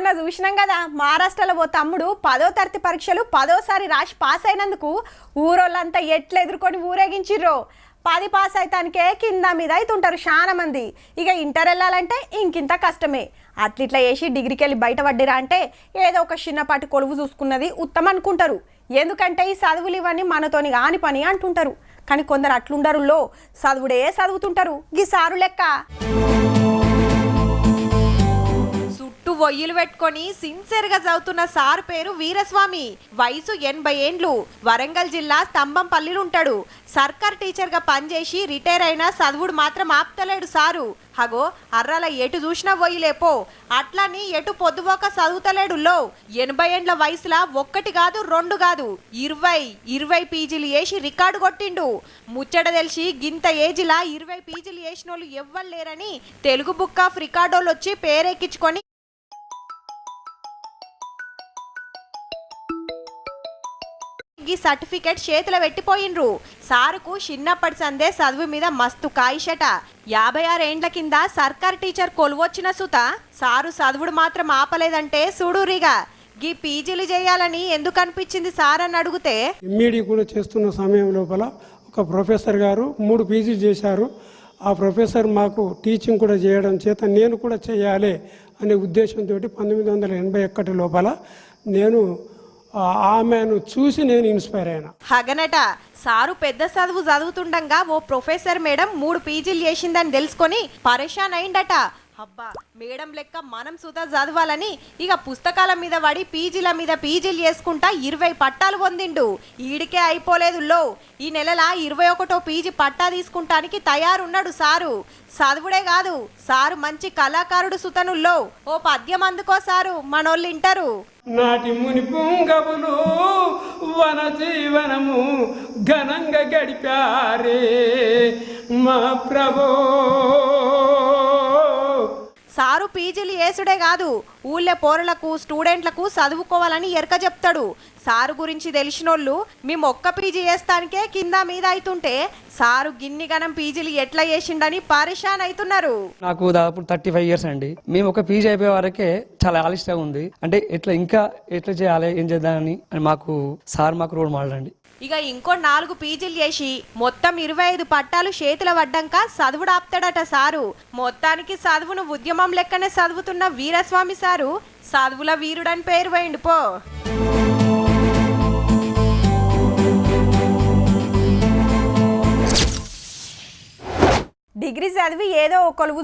మొన్న చూసినాం కదా మహారాష్ట్రలో ఓ తమ్ముడు 10వ తరగతి పరీక్షలు 10వసారి రాసి పాస్ అయినందుకు ఊరోళ్ళంతా ఎట్లా ఎదుర్కొని ఊరేగించిర్రో 10 పాస్ అయితానికే కింద మీద అవుతుంటారు చాలా మంది. ఇక ఇంటర్ వెళ్ళాలంటే ఇంకింత కష్టమే. అట్లిట్లా చేసి డిగ్రీకి వెళ్ళి బయటపడ్డిరా అంటే ఏదో ఒక చిన్నపాటి కొలువు చూసుకున్నది ఉత్తమం అనుకుంటారు. ఎందుకంటే ఈ చదువులు ఇవన్నీ మనతోని కాని పని అంటుంటారు. కానీ కొందరు అట్లుండరులో చదువుడే చదువుతుంటారు. గీ సారు లెక్క వొయ్యిలు పెట్టుకొని సిన్సియర్గా చదువుతున్న సార్ పేరు వీరస్వామి. వయసు 80 ఏండ్లు. వరంగల్ జిల్లా స్తంభంపల్లిలో ఉంటాడు. సర్కార్ టీచర్గా పనిచేసి రిటైర్ అయినా చదువుడు మాత్రం ఆపుతలేడు సారు. హగో అర్రాల ఎటు చూసినా వొయ్యిలేపో అట్లని ఎటు పొద్దుపోక చదువుతలేడు. 80 ఏండ్ల వయసులా 1 కాదు 2 కాదు 20 పీజీలు వేసి రికార్డు కొట్టిండు. ముచ్చట తెలిసి గింత ఏజిలా 20 పీజీలు వేసిన వాళ్ళు ఎవ్వరు లేరని తెలుగు బుక్ ఆఫ్ రికార్డోళ్ళు వచ్చి పేరెక్కించుకొని ఈ సర్టిఫికెట్ చేతిలో పెట్టిపోయిండ్రు. సారుకు చిన్నప్పటి సందే చదువు మీద మస్తు కాయిషట. 56 ఏండ్ల కింద సర్కార్ టీచర్ కొలువొచ్చిన సుత సారు చదువుడు మాత్రం ఆపలేదంటే చూడురిగా. గీ పీజీలు చేయాలని ఎందుకు అనిపించింది సార్ అని అడిగితే, ఎంఈడి కూడా చేస్తున్న సమయం లోపల ఒక ప్రొఫెసర్ గారు 3 పీజీలు చేశారు. ఆ ప్రొఫెసర్ మాకు టీచింగ్ కూడా చేయడం చేత నేను కూడా చేయాలి అనే ఉద్దేశంతో 1981 లోపల నేను ఆమెను చూసి నేను ఇన్స్పైర్ అయినా. హగనట సారు పెద్ద చదువు చదువుతుండగా ఓ ప్రొఫెసర్ మేడం 3 పీజీలు చేసిందని తెలుసుకొని పరేషాన్ అయిందట. అబ్బా మేడం లెక్క మనం సుతా చదవాలని ఇక పుస్తకాల మీద పడి పీజీల మీద పీజీలు చేసుకుంటా 20 పట్టాలు పొందిండు. ఈడికే అయిపోలేదు. ఈ నెలల 21వ పీజీ పట్టా తీసుకుంటానికి తయారున్నాడు సారు. చదువుడే కాదు సారు మంచి కళాకారుడు సుతనుల్లో. ఓ పద్యం అందుకో సారు మనోళ్ళు ఇంటారు. నాటి ముని పుంగవులు వన జీవనము ఘనంగా గడిపారే మా ప్రభో. సారు పీజీలు వేసుడే కాదు ఊళ్ళే పోరలకు స్టూడెంట్లకు చదువుకోవాలని ఎరక చెప్తాడు. సారు గురించి తెలిసినోళ్ళు మేము ఒక్క పీజీ చేస్తానికే కింద మీద అవుతుంటే సారు గిన్ని గనం పీజీలు ఎట్లా చేసిండని పరేషాన్ అవుతున్నారు. నాకు దాదాపు 35 ఇయర్స్ అండి. మేము ఒక పీజీ అయిపోయే వరకే చాలా ఆలిష్టంగా ఉంది. అంటే ఎట్లా చేయాలి ఏం చేద్దామని మాకు రోల్ మోడల్ అండి. ఇక ఇంకో 4 పీజీలు చేసి మొత్తం 25 పట్టాలు చేతుల పడ్డాక చదువుడు ఆపుతాడట సారు. మొత్తానికి చదువును ఉద్యమం లెక్కనే చదువుతున్న వీరస్వామి సారు చదువుల వీరుడని పేరు పోయిండు పో. డిగ్రీ చదివి ఏదో ఒక కొలువు